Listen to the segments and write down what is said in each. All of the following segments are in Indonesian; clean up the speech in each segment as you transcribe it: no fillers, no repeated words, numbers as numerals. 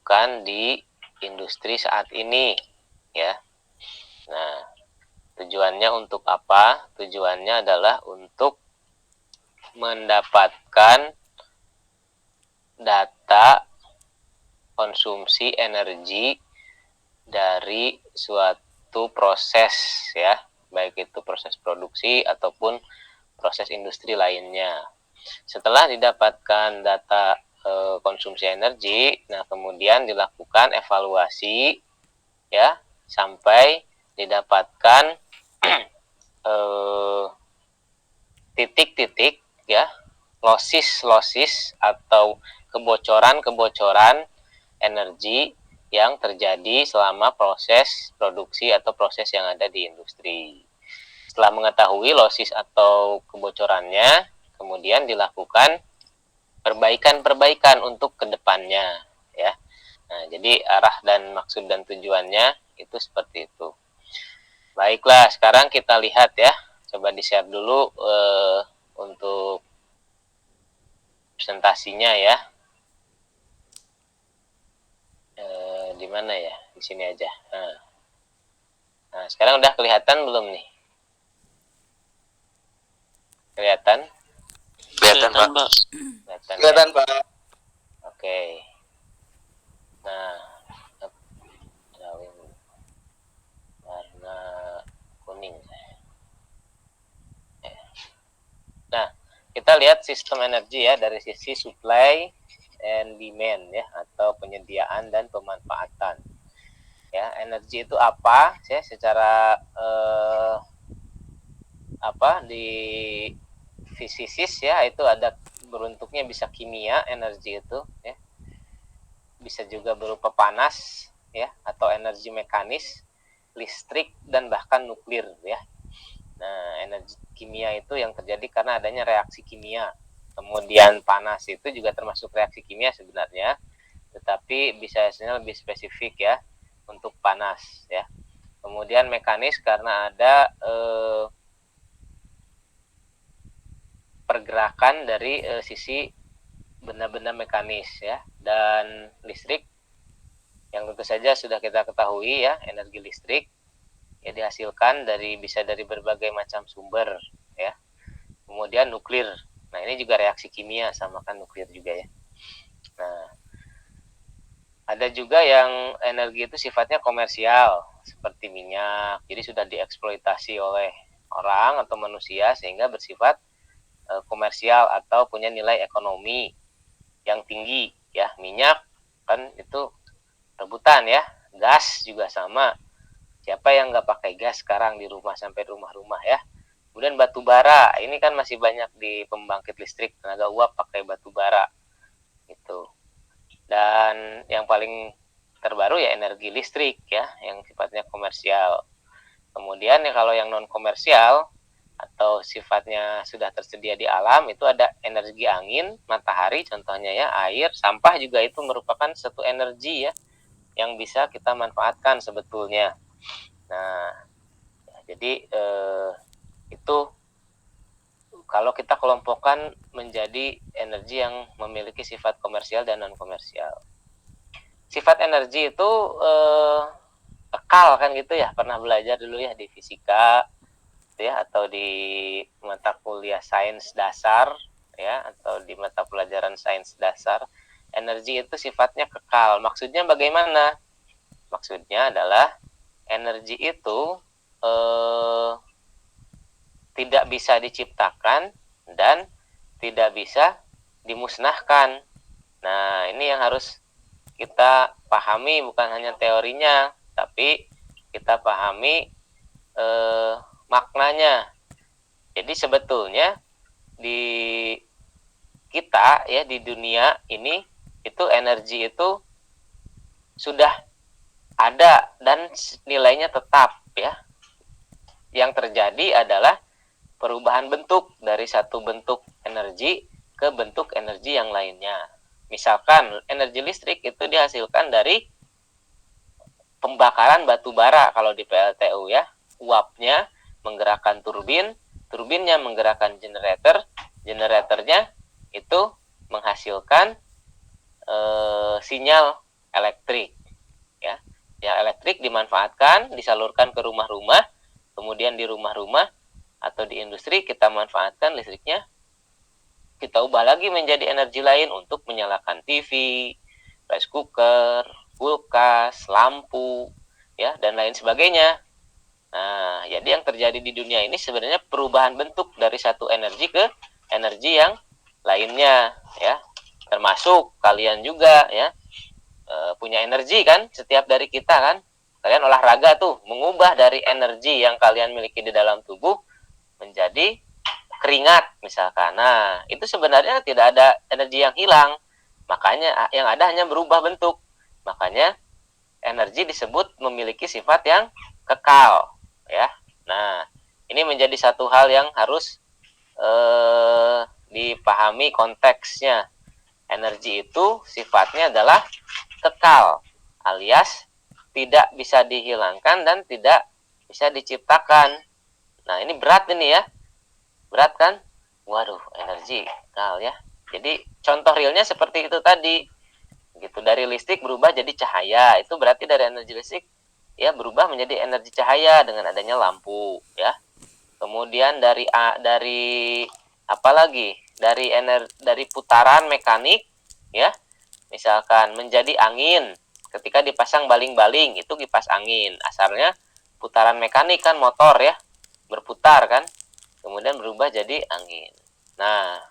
dilakukan di industri saat ini, ya. Nah, tujuannya untuk apa? Tujuannya adalah untuk mendapatkan data konsumsi energi dari suatu proses, ya, baik itu proses produksi ataupun proses industri lainnya. Setelah didapatkan data konsumsi energi, nah kemudian dilakukan evaluasi, ya, sampai didapatkan titik-titik, ya, losis atau kebocoran energi yang terjadi selama proses produksi atau proses yang ada di industri. Setelah mengetahui losis atau kebocorannya, kemudian dilakukan perbaikan untuk kedepannya, ya. Nah, jadi arah dan maksud dan tujuannya itu seperti itu. Baiklah, sekarang kita lihat, ya. Coba di-share dulu untuk presentasinya, ya. Di mana ya? Di sini aja. Nah, sekarang udah kelihatan belum nih? Kelihatan? Kelihatan, Pak. Kelihatan, Pak. Oke. Nah, warna kuning. Nah, kita lihat sistem energi, ya, dari sisi supply and demand, ya, atau penyediaan dan pemanfaatan. Ya, energi itu apa? Ya, secara di fisikis, ya, itu ada bentuknya bisa kimia energi itu, ya. Bisa juga berupa panas, ya, atau energi mekanis, listrik, dan bahkan nuklir, ya. Nah, energi kimia itu yang terjadi karena adanya reaksi kimia. Kemudian panas itu juga termasuk reaksi kimia sebenarnya, tetapi bisa lebih spesifik, ya, untuk panas, ya. Kemudian mekanis karena ada pergerakan dari sisi benda-benda mekanis, ya. Dan listrik yang tentu saja sudah kita ketahui, ya, energi listrik, ya, dihasilkan bisa dari berbagai macam sumber, ya. Kemudian nuklir. Nah, ini juga reaksi kimia, sama kan nuklir juga, ya. Nah, ada juga yang energi itu sifatnya komersial, seperti minyak. Jadi sudah dieksploitasi oleh orang atau manusia sehingga bersifat komersial atau punya nilai ekonomi yang tinggi, ya. Minyak kan itu rebutan, ya. Gas juga sama. Siapa yang nggak pakai gas sekarang di rumah sampai rumah-rumah, ya. Kemudian batu bara, ini kan masih banyak di pembangkit listrik tenaga uap pakai batu bara, gitu. Dan yang paling terbaru, ya, energi listrik, ya, yang sifatnya komersial. Kemudian, ya, kalau yang non komersial atau sifatnya sudah tersedia di alam, itu ada energi angin, matahari contohnya, ya, air, sampah juga itu merupakan satu energi, ya, yang bisa kita manfaatkan sebetulnya. Nah, jadi itu kalau kita kelompokkan menjadi energi yang memiliki sifat komersial dan non komersial. Sifat energi itu kekal, kan, gitu, ya. Pernah belajar dulu, ya, di fisika, ya, atau di mata kuliah sains dasar, ya, atau di mata pelajaran sains dasar. Energi itu sifatnya kekal. Maksudnya bagaimana? Maksudnya adalah energi itu tidak bisa diciptakan dan tidak bisa dimusnahkan. Nah, ini yang harus kita pahami, bukan hanya teorinya, tapi kita pahami maknanya. Jadi sebetulnya di kita, ya, di dunia ini itu energi itu sudah ada dan nilainya tetap, ya. Yang terjadi adalah perubahan bentuk dari satu bentuk energi ke bentuk energi yang lainnya. Misalkan energi listrik itu dihasilkan dari pembakaran batu bara kalau di PLTU, ya. Uapnya menggerakkan turbin, turbinnya menggerakkan generator, generatornya itu menghasilkan sinyal elektrik, ya. Yang elektrik dimanfaatkan, disalurkan ke rumah-rumah, kemudian di rumah-rumah atau di industri kita manfaatkan listriknya, kita ubah lagi menjadi energi lain untuk menyalakan TV, rice cooker, kulkas, lampu, ya, dan lain sebagainya. Nah, jadi yang terjadi di dunia ini sebenarnya perubahan bentuk dari satu energi ke energi yang lainnya, ya. Termasuk kalian juga, ya, punya energi kan, setiap dari kita kan. Kalian olahraga tuh, mengubah dari energi yang kalian miliki di dalam tubuh menjadi keringat misalkan. Nah, itu sebenarnya tidak ada energi yang hilang. Makanya yang ada hanya berubah bentuk. Makanya energi disebut memiliki sifat yang kekal, ya. Nah, ini menjadi satu hal yang harus dipahami konteksnya. Energi itu sifatnya adalah kekal, alias tidak bisa dihilangkan dan tidak bisa diciptakan. Nah, ini berat ini ya. Berat kan? Waduh, energi kekal ya. Jadi contoh realnya seperti itu tadi. Gitu, dari listrik berubah jadi cahaya. Itu berarti dari energi listrik ya berubah menjadi energi cahaya dengan adanya lampu, ya. Kemudian dari apa lagi? Dari putaran mekanik, ya. Misalkan menjadi angin ketika dipasang baling-baling, itu kipas angin. Asalnya putaran mekanik kan, motor ya, berputar kan, kemudian berubah jadi angin. Nah,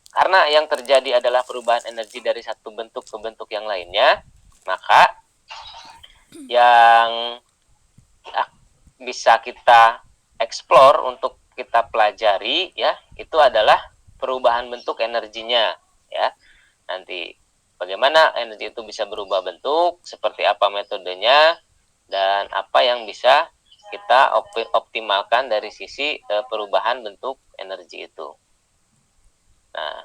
karena yang terjadi adalah perubahan energi dari satu bentuk ke bentuk yang lainnya, maka yang bisa kita explore untuk kita pelajari ya, itu adalah perubahan bentuk energinya, ya. Nanti bagaimana energi itu bisa berubah bentuk, seperti apa metodenya, dan apa yang bisa kita optimalkan dari sisi perubahan bentuk energi itu. Nah,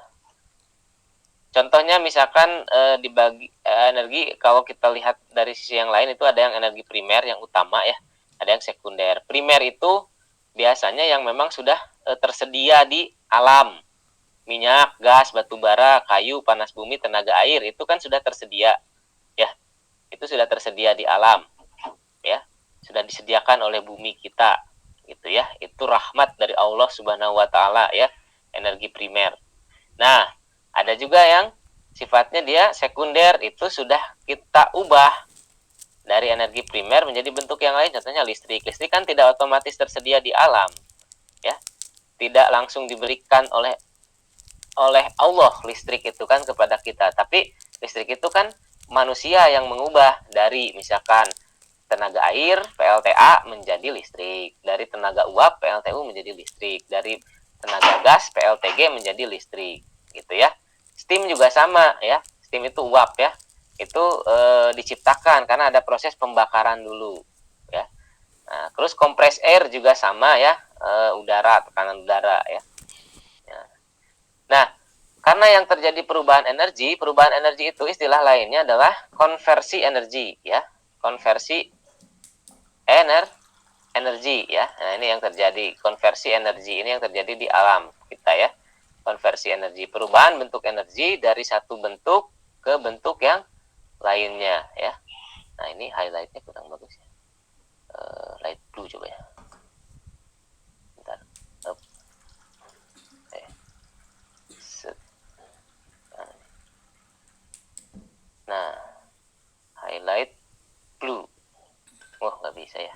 contohnya misalkan dibagi energi, kalau kita lihat dari sisi yang lain itu ada yang energi primer yang utama ya, ada yang sekunder. Primer itu biasanya yang memang sudah tersedia di alam. Minyak, gas, batu bara, kayu, panas bumi, tenaga air itu kan sudah tersedia. Ya. Itu sudah tersedia di alam. Ya. Sudah disediakan oleh bumi kita gitu ya. Itu rahmat dari Allah Subhanahu wa taala ya, energi primer. Nah, ada juga yang sifatnya dia sekunder, itu sudah kita ubah dari energi primer menjadi bentuk yang lain, contohnya listrik. Listrik kan tidak otomatis tersedia di alam, ya. Tidak langsung diberikan oleh Allah listrik itu kan kepada kita, tapi listrik itu kan manusia yang mengubah dari misalkan tenaga air PLTA menjadi listrik, dari tenaga uap PLTU menjadi listrik, dari tenaga gas PLTG menjadi listrik, gitu ya. Steam juga sama ya, steam itu uap ya, itu diciptakan karena ada proses pembakaran dulu ya. Nah, terus kompres air juga sama ya, udara, tekanan udara ya. Nah, karena yang terjadi perubahan energi itu istilah lainnya adalah konversi energi ya, konversi energi ya. Nah, ini yang terjadi, konversi energi ini yang terjadi di alam kita ya. Konversi energi, perubahan bentuk energi dari satu bentuk ke bentuk yang lainnya ya. Nah, ini highlightnya kurang bagus ya. Light blue coba ya. Bentar. Nah, highlight blue. Wah, nggak bisa ya.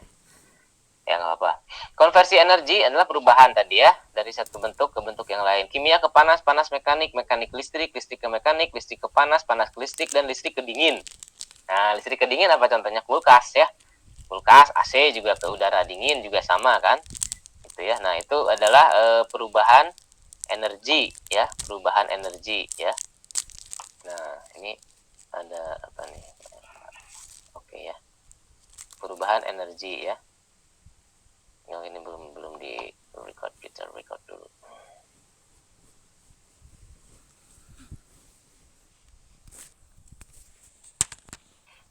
Ya nggak apa. Konversi energi adalah perubahan tadi ya, dari satu bentuk ke bentuk yang lain. Kimia ke panas, panas mekanik, mekanik listrik, listrik ke mekanik, listrik ke panas, panas ke listrik, dan listrik ke dingin. Nah, listrik ke dingin apa contohnya? Kulkas ya. Kulkas, AC juga ke udara dingin juga sama kan? Gitu ya. Nah, itu adalah perubahan energi ya, perubahan energi ya. Nah, ini ada apa nih? Oke ya. Perubahan energi ya. Yang ini belum di record, kita record dulu.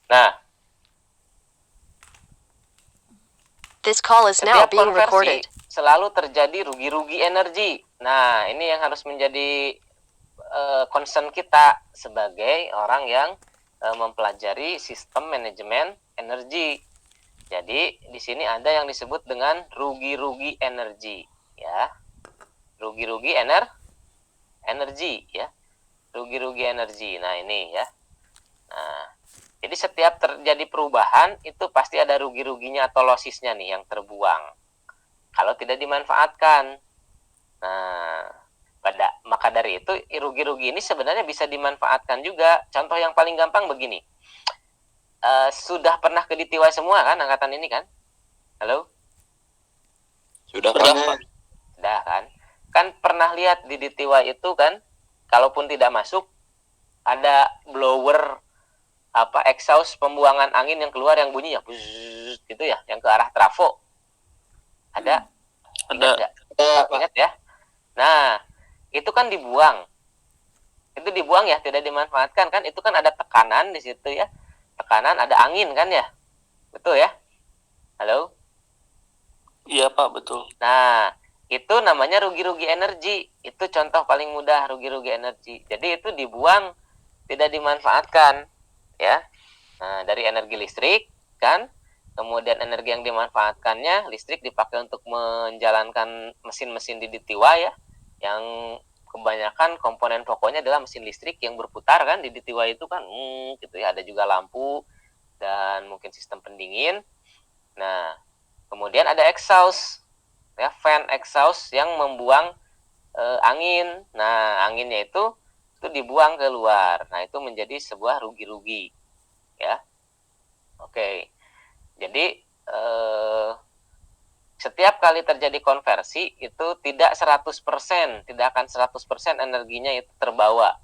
Nah, this call is now setiap being konversi recorded. selalu terjadi rugi-rugi energi. Nah, ini yang harus menjadi concern kita sebagai orang yang mempelajari sistem manajemen energi. Jadi di sini ada yang disebut dengan rugi-rugi energi, ya. Rugi-rugi energi, ya. Rugi-rugi energi. Nah, ini ya. Nah, jadi setiap terjadi perubahan itu pasti ada rugi-ruginya atau lossisnya nih yang terbuang kalau tidak dimanfaatkan. Nah, maka dari itu rugi-rugi ini sebenarnya bisa dimanfaatkan juga. Contoh yang paling gampang begini. Sudah pernah ke Ditiwa semua kan angkatan ini kan? Halo? Sudah, Sudah Pak. Sudah kan? Kan pernah lihat di Ditiwa itu kan, kalaupun tidak masuk, ada blower exhaust pembuangan angin yang keluar yang bunyinya buzz, gitu ya, yang ke arah trafo. Ada? Ada. Ingat ya? Nah, itu kan dibuang. Itu dibuang ya, tidak dimanfaatkan kan? Itu kan ada tekanan di situ ya. Tekanan, ada angin kan ya? Betul ya? Halo? Iya, Pak, betul. Nah, itu namanya rugi-rugi energi. Itu contoh paling mudah rugi-rugi energi. Jadi itu dibuang, tidak dimanfaatkan, ya. Nah, dari energi listrik kan, kemudian energi yang dimanfaatkannya listrik dipakai untuk menjalankan mesin-mesin di Ditiwa ya, yang kebanyakan komponen pokoknya adalah mesin listrik yang berputar kan di Ditiwa itu kan, gitu ya. Ada juga lampu dan mungkin sistem pendingin. Nah, kemudian ada exhaust, ya, fan exhaust yang membuang angin. Nah, anginnya itu dibuang keluar. Nah, itu menjadi sebuah rugi-rugi, ya. Oke. Jadi setiap kali terjadi konversi itu tidak 100%, tidak akan 100% energinya itu terbawa,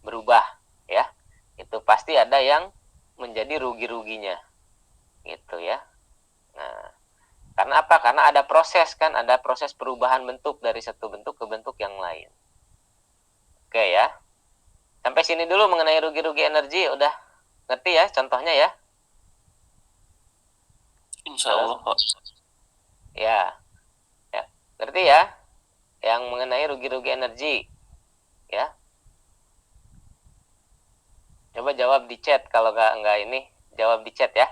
berubah, ya. Itu pasti ada yang menjadi rugi-ruginya. Gitu ya. Nah, karena apa? Karena ada proses kan, ada proses perubahan bentuk dari satu bentuk ke bentuk yang lain. Oke ya. Sampai sini dulu mengenai rugi-rugi energi, udah ngerti ya contohnya ya? Insya Allah, Pak. Ya. Ya. Ngerti ya? Yang mengenai rugi-rugi energi. Ya. Coba jawab di chat kalau nggak ini, jawab di chat ya.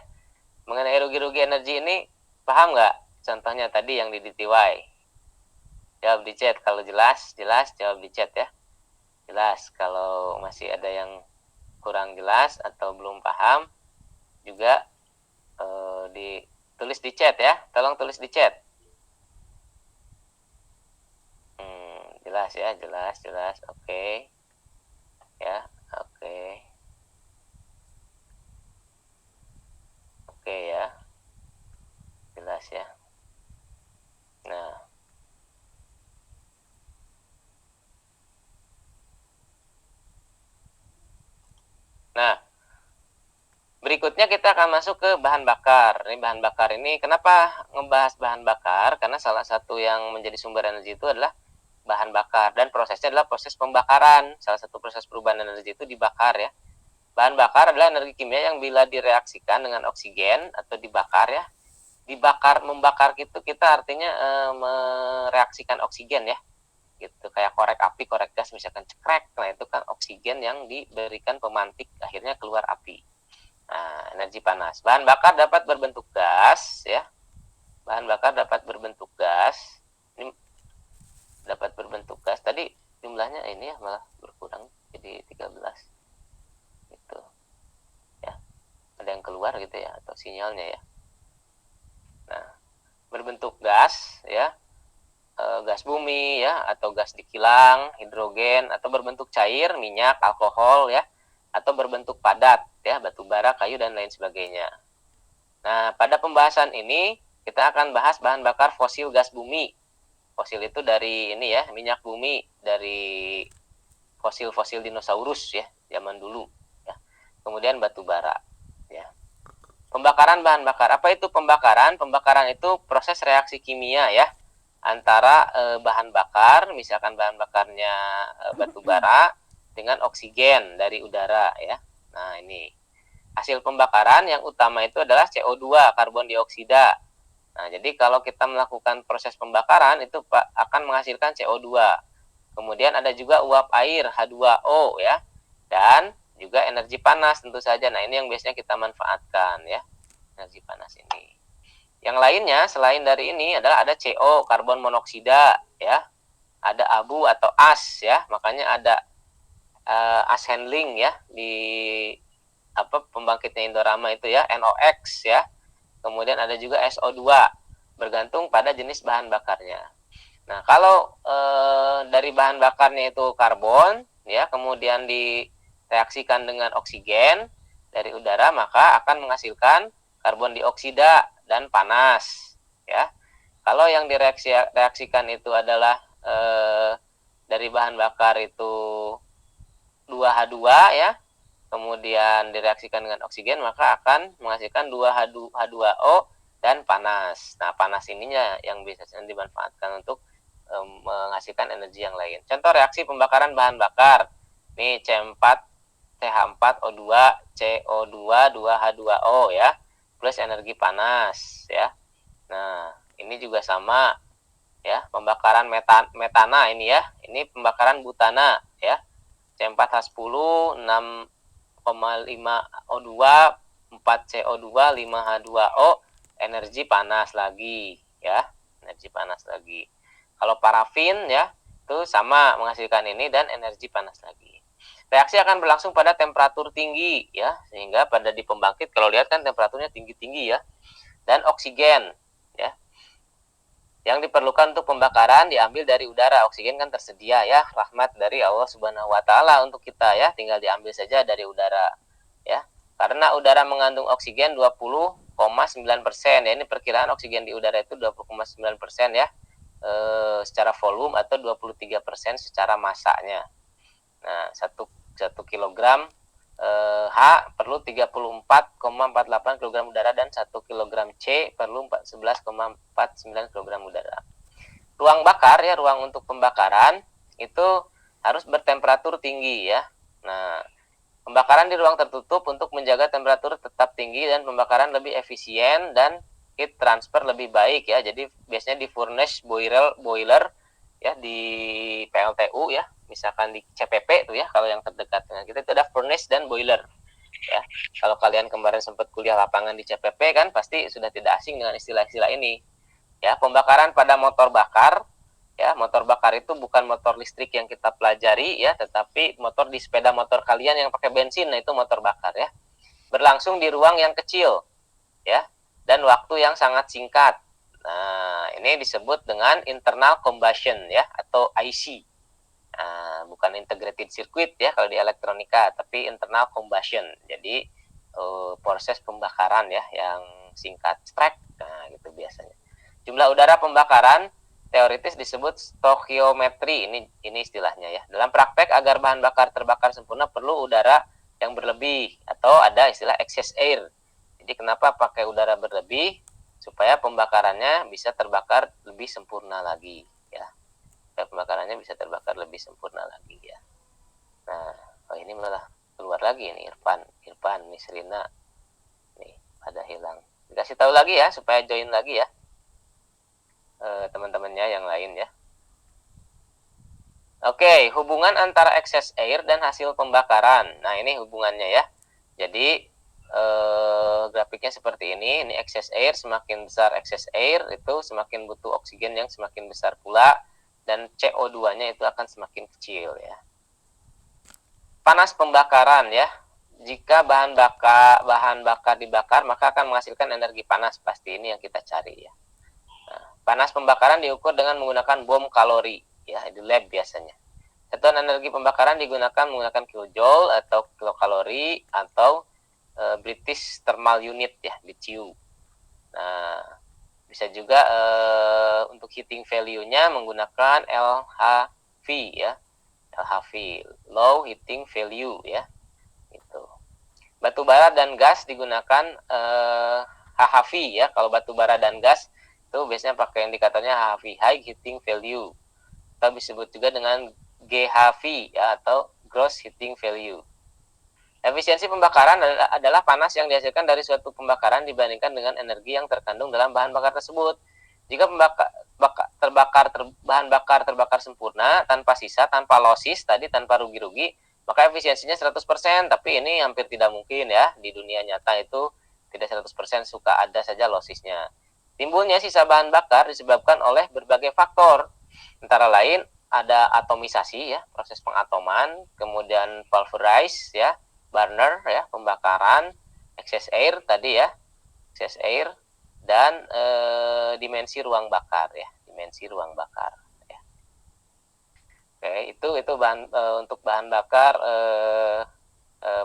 Mengenai rugi-rugi energi ini paham nggak? Contohnya tadi yang di DTY. Jawab di chat kalau jelas jawab di chat ya. Jelas. Kalau masih ada yang kurang jelas atau belum paham juga ditulis di chat ya. Tolong tulis di chat. Jelas ya, jelas. Oke. Ya, oke. Oke ya. Jelas ya. Nah, berikutnya kita akan masuk ke bahan bakar. Ini bahan bakar ini, kenapa ngebahas bahan bakar? Karena salah satu yang menjadi sumber energi itu adalah bahan bakar. Dan prosesnya adalah proses pembakaran. Salah satu proses perubahan energi itu dibakar ya. Bahan bakar adalah energi kimia yang bila direaksikan dengan oksigen atau dibakar ya. Membakar itu kita artinya mereaksikan oksigen ya. Gitu, kayak korek api, korek gas misalkan cekrek. Nah, itu kan oksigen yang diberikan pemantik, akhirnya keluar api. Nah, energi panas. Bahan bakar dapat berbentuk gas ya. Bahan bakar dapat berbentuk gas. Ini dapat berbentuk gas. Tadi jumlahnya ini ya malah berkurang jadi 13. Gitu. Ya. Ada yang keluar gitu ya atau sinyalnya ya. Nah, berbentuk gas ya. Gas bumi ya, atau gas di kilang, hidrogen, atau berbentuk cair, minyak, alkohol ya, atau berbentuk padat ya, batu bara, kayu dan lain sebagainya. Nah, pada pembahasan ini kita akan bahas bahan bakar fosil gas bumi. Fosil itu dari ini ya, minyak bumi, dari fosil-fosil dinosaurus ya, zaman dulu ya. Kemudian batu bara ya. Pembakaran bahan bakar. Apa itu pembakaran? Pembakaran itu proses reaksi kimia ya antara bahan bakar, misalkan bahan bakarnya batu bara dengan oksigen dari udara ya. Nah, ini hasil pembakaran yang utama itu adalah CO2, karbon dioksida. Nah, jadi kalau kita melakukan proses pembakaran itu akan menghasilkan CO2. Kemudian ada juga uap air H2O ya. Dan juga energi panas tentu saja. Nah, ini yang biasanya kita manfaatkan ya. Energi panas ini. Yang lainnya selain dari ini adalah ada CO, karbon monoksida ya. Ada abu atau as ya. Makanya ada as handling ya di pembangkitnya Indorama itu ya, NOx ya. Kemudian ada juga SO2 bergantung pada jenis bahan bakarnya. Nah, kalau dari bahan bakarnya itu karbon ya, kemudian direaksikan dengan oksigen dari udara, maka akan menghasilkan karbon dioksida dan panas ya. Kalau yang direaksikan itu adalah dari bahan bakar itu 2H2 ya, kemudian direaksikan dengan oksigen, maka akan menghasilkan 2H2O dan panas. Nah, panas ininya yang biasanya dimanfaatkan untuk menghasilkan energi yang lain. Contoh reaksi pembakaran bahan bakar. Nih C4 CH4O2 CO2 2H2O ya, plus energi panas ya. Nah, ini juga sama ya, pembakaran metana ini ya. Ini pembakaran butana ya. C4H10 6,5O2 4CO2 5H2O, energi panas lagi ya, energi panas lagi. Kalau parafin ya, itu sama menghasilkan ini dan energi panas lagi. Reaksi akan berlangsung pada temperatur tinggi ya, sehingga pada di pembangkit kalau lihat kan temperaturnya tinggi-tinggi ya. Dan oksigen ya. Yang diperlukan untuk pembakaran diambil dari udara. Oksigen kan tersedia ya, rahmat dari Allah Subhanahu wa taala untuk kita ya, tinggal diambil saja dari udara ya. Karena udara mengandung oksigen 20,9% ya, ini perkiraan oksigen di udara itu 20,9% ya. Secara volume atau 23% secara masanya. Nah, 1 kilogram H perlu 34,48 kg udara dan 1 kg C perlu 11,49 kg udara. Ruang bakar ya, ruang untuk pembakaran itu harus bertemperatur tinggi ya. Nah, pembakaran di ruang tertutup untuk menjaga temperatur tetap tinggi dan pembakaran lebih efisien dan heat transfer lebih baik ya. Jadi biasanya di furnace boiler ya, di PLTU ya, misalkan di CPP tuh ya, kalau yang terdekat dengan kita itu ada furnace dan boiler ya. Kalau kalian kemarin sempat kuliah lapangan di CPP kan pasti sudah tidak asing dengan istilah-istilah ini ya. Pembakaran pada motor bakar ya, motor bakar itu bukan motor listrik yang kita pelajari ya, tetapi motor di sepeda motor kalian yang pakai bensin, nah itu motor bakar ya. Berlangsung di ruang yang kecil ya, dan waktu yang sangat singkat. Nah, ini disebut dengan internal combustion ya, atau IC. Nah, bukan integrated circuit ya kalau di elektronika, tapi internal combustion. Jadi proses pembakaran ya yang singkat, strike. Nah, gitu biasanya. Jumlah udara pembakaran teoritis disebut stoichiometry. Ini istilahnya ya. Dalam praktek agar bahan bakar terbakar sempurna perlu udara yang berlebih atau ada istilah excess air. Jadi kenapa pakai udara berlebih? Supaya pembakarannya bisa terbakar lebih sempurna lagi ya. Supaya pembakarannya bisa terbakar lebih sempurna lagi ya. Nah, ini malah keluar lagi nih Irfan, Miss Rina. Nih, pada hilang. Dikasih tahu lagi ya supaya join lagi ya. Teman-temannya yang lain ya. Oke, hubungan antara excess air dan hasil pembakaran. Nah, ini hubungannya ya. Jadi grafiknya seperti ini excess air, semakin besar excess air itu semakin butuh oksigen yang semakin besar pula, dan CO2-nya itu akan semakin kecil ya. Panas pembakaran ya, jika bahan bakar dibakar maka akan menghasilkan energi panas, pasti ini yang kita cari ya. Nah, panas pembakaran diukur dengan menggunakan bom kalori ya, di lab biasanya. Satuan energi pembakaran digunakan menggunakan kilojoule atau kilokalori atau British Thermal Unit ya, BTU. Nah, bisa juga untuk heating value-nya menggunakan LHV ya, LHV, low heating value ya, gitu. Batu bara dan gas digunakan HHV ya. Kalau batu bara dan gas itu biasanya pakai indikatornya HHV, high heating value, atau disebut juga dengan GHV ya, atau gross heating value. Efisiensi pembakaran adalah panas yang dihasilkan dari suatu pembakaran dibandingkan dengan energi yang terkandung dalam bahan bakar tersebut. Jika bahan bakar terbakar sempurna tanpa sisa, tanpa losis tadi, tanpa rugi-rugi, maka efisiensinya 100%, tapi ini hampir tidak mungkin ya. Di dunia nyata itu tidak 100%, suka ada saja losisnya. Timbulnya sisa bahan bakar disebabkan oleh berbagai faktor. Antara lain ada atomisasi ya, proses pengatoman, kemudian pulverize ya, burner ya, pembakaran, excess air tadi ya, excess air, dan dimensi ruang bakar ya, dimensi ruang bakar ya. Oke, itu bahan untuk bahan bakar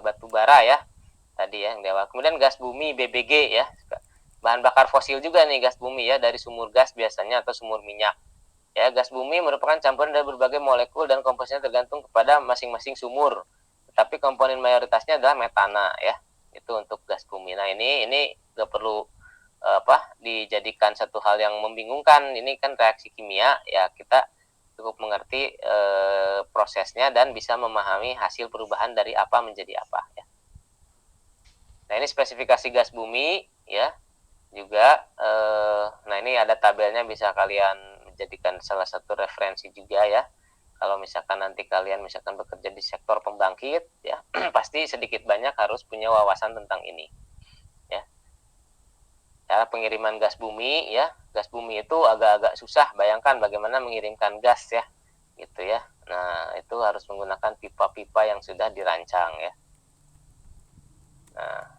batu bara ya tadi ya yang di awal. Kemudian gas bumi BBG ya, bahan bakar fosil juga nih gas bumi ya, dari sumur gas biasanya atau sumur minyak ya. Gas bumi merupakan campuran dari berbagai molekul dan komposisinya tergantung kepada masing-masing sumur, tetapi komponen mayoritasnya adalah metana ya. Itu untuk gas bumi. Nah ini nggak perlu dijadikan satu hal yang membingungkan. Ini kan reaksi kimia ya, kita cukup mengerti prosesnya dan bisa memahami hasil perubahan dari apa menjadi apa ya. Nah ini spesifikasi gas bumi ya juga. Nah ini ada tabelnya, bisa kalian menjadikan salah satu referensi juga ya. Kalau misalkan nanti kalian misalkan bekerja di sektor pembangkit ya, pasti sedikit banyak harus punya wawasan tentang ini ya. Cara pengiriman gas bumi ya, gas bumi itu agak-agak susah. Bayangkan bagaimana mengirimkan gas ya, gitu ya. Nah itu harus menggunakan pipa-pipa yang sudah dirancang ya. Nah,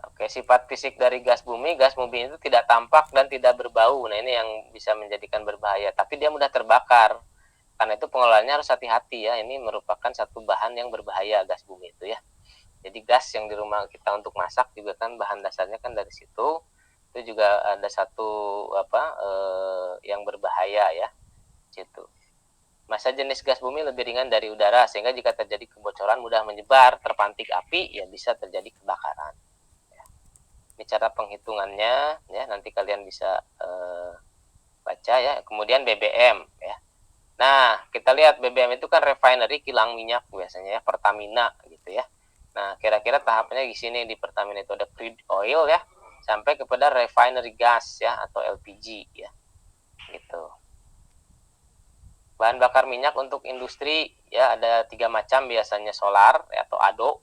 oke, sifat fisik dari gas bumi itu tidak tampak dan tidak berbau. Nah ini yang bisa menjadikan berbahaya, tapi dia mudah terbakar. Karena itu pengelolaannya harus hati-hati ya. Ini merupakan satu bahan yang berbahaya, gas bumi itu ya. Jadi gas yang di rumah kita untuk masak juga kan bahan dasarnya kan dari situ. Itu juga ada satu yang berbahaya ya, situ. Massa jenis gas bumi lebih ringan dari udara, sehingga jika terjadi kebocoran mudah menyebar, terpantik api ya bisa terjadi kebakaran. Ya. Ini cara penghitungannya ya, nanti kalian bisa baca ya. Kemudian BBM ya. Nah, kita lihat BBM itu kan refinery, kilang minyak biasanya ya, Pertamina gitu ya. Nah, kira-kira tahapannya di sini. Di Pertamina itu ada crude oil ya, sampai kepada refinery gas ya, atau LPG ya. Gitu. Bahan bakar minyak untuk industri ya ada 3 macam biasanya, solar ya, atau ADO,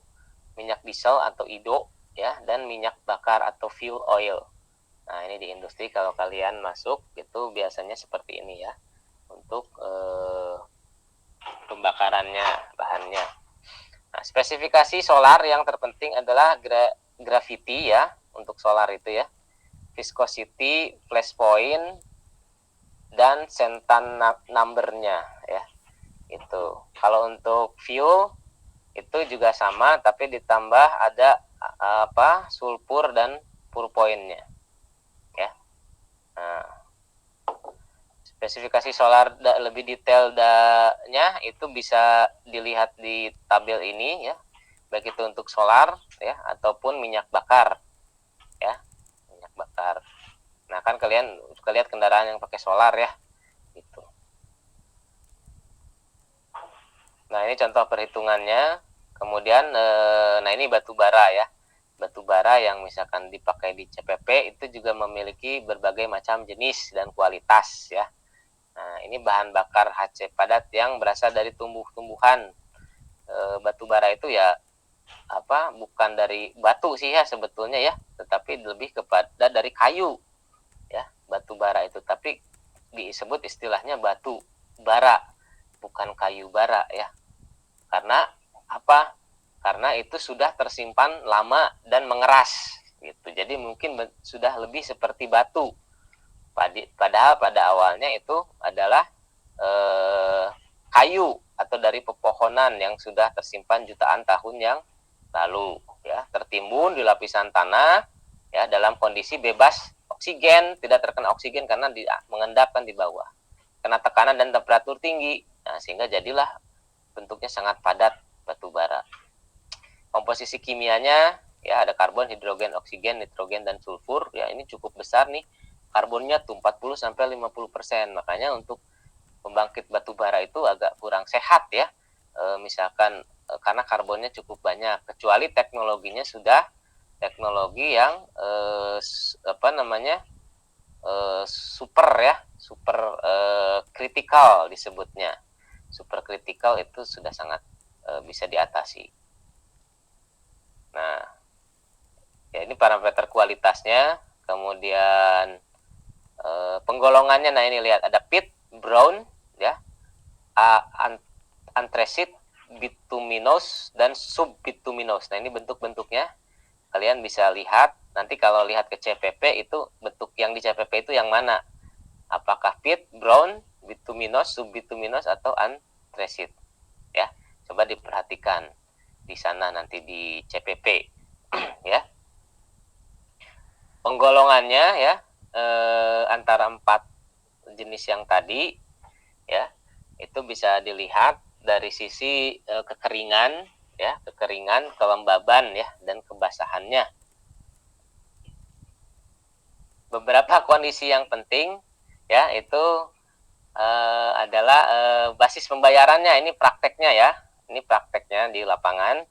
minyak diesel atau IDO ya, dan minyak bakar atau fuel oil. Nah, ini di industri kalau kalian masuk itu biasanya seperti ini ya, untuk pembakarannya, bahannya. Nah, spesifikasi solar yang terpenting adalah gravity ya, untuk solar itu ya, viscosity, flash point, dan centan numbernya ya. Itu. Kalau untuk fuel itu juga sama, tapi ditambah ada sulfur dan purpointnya ya. Nah, spesifikasi solar lebih detailnya itu bisa dilihat di tabel ini ya, baik itu untuk solar ya ataupun minyak bakar ya, minyak bakar. Nah kan kalian suka lihat kendaraan yang pakai solar ya, gitu. Nah ini contoh perhitungannya. Kemudian nah ini batu bara ya, batu bara yang misalkan dipakai di CPP itu juga memiliki berbagai macam jenis dan kualitas ya. Nah, ini bahan bakar HC padat yang berasal dari tumbuh-tumbuhan. Batu bara itu ya bukan dari batu sih ya sebetulnya ya, tetapi lebih kepada dari kayu ya, batu bara itu. Tapi disebut istilahnya batu bara, bukan kayu bara ya. Karena apa? Karena itu sudah tersimpan lama dan mengeras gitu. Jadi mungkin sudah lebih seperti batu. Padahal pada awalnya itu adalah kayu atau dari pepohonan yang sudah tersimpan jutaan tahun yang lalu ya, tertimbun di lapisan tanah ya, dalam kondisi bebas oksigen, tidak terkena oksigen karena mengendapkan di bawah, kena tekanan dan temperatur tinggi. Nah, sehingga jadilah bentuknya sangat padat batu bara. Komposisi kimianya ya ada karbon, hidrogen, oksigen, nitrogen, dan sulfur ya. Ini cukup besar nih. Karbonnya tuh 40-50%. Makanya untuk pembangkit batu bara itu agak kurang sehat ya. Misalkan karena karbonnya cukup banyak, kecuali teknologinya sudah teknologi yang super ya, super kritikal disebutnya. Super kritikal itu sudah sangat bisa diatasi. Nah, ya ini parameter kualitasnya, kemudian penggolongannya. Nah ini lihat ada pit, brown, ya, anthracite, bituminous, dan subbituminous. Nah ini bentuk-bentuknya kalian bisa lihat. Nanti kalau lihat ke CPP itu bentuk yang di CPP itu yang mana? Apakah pit, brown, bituminous, subbituminous, atau anthracite? Ya, coba diperhatikan di sana nanti di CPP. Ya, penggolongannya ya antara 4 jenis yang tadi ya itu bisa dilihat dari sisi kekeringan ya, kekeringan, kelembaban ya, dan kebasahannya. Beberapa kondisi yang penting ya itu adalah basis pembayarannya. Ini prakteknya ya, ini prakteknya di lapangan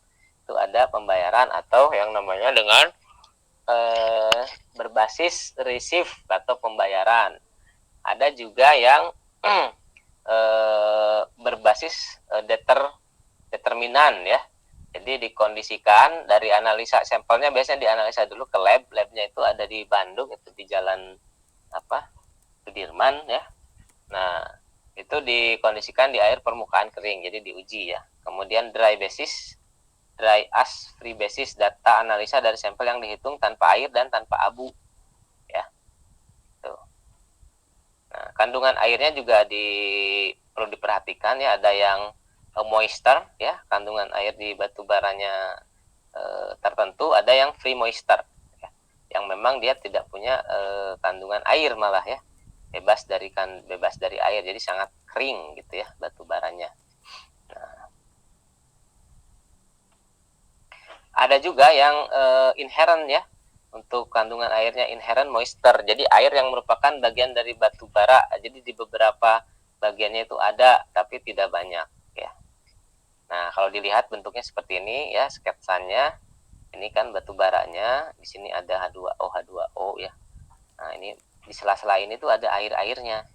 itu ada pembayaran atau yang namanya dengan berbasis receive atau pembayaran. Ada juga yang berbasis determinan ya. Jadi dikondisikan dari analisa sampelnya, biasanya dianalisa dulu ke lab. Labnya itu ada di Bandung, itu di Jalan Sudirman ya. Nah, itu dikondisikan di air permukaan kering, jadi diuji ya. Kemudian dry basis, dry as free basis, data analisa dari sampel yang dihitung tanpa air dan tanpa abu ya. Tuh. Nah, kandungan airnya juga perlu diperhatikan ya. Ada yang moisture ya, kandungan air di batu baranya tertentu. Ada yang free moisture ya, yang memang dia tidak punya kandungan air malah ya, bebas dari air, jadi sangat kering gitu ya batu baranya. Nah, ada juga yang inherent ya, untuk kandungan airnya inherent moisture, jadi air yang merupakan bagian dari batu bara, jadi di beberapa bagiannya itu ada tapi tidak banyak ya. Nah, kalau dilihat bentuknya seperti ini ya, sketsanya. Ini kan batu baranya, di sini ada H2O, H2O ya. Nah, ini di sela-sela ini tuh ada air-airnya.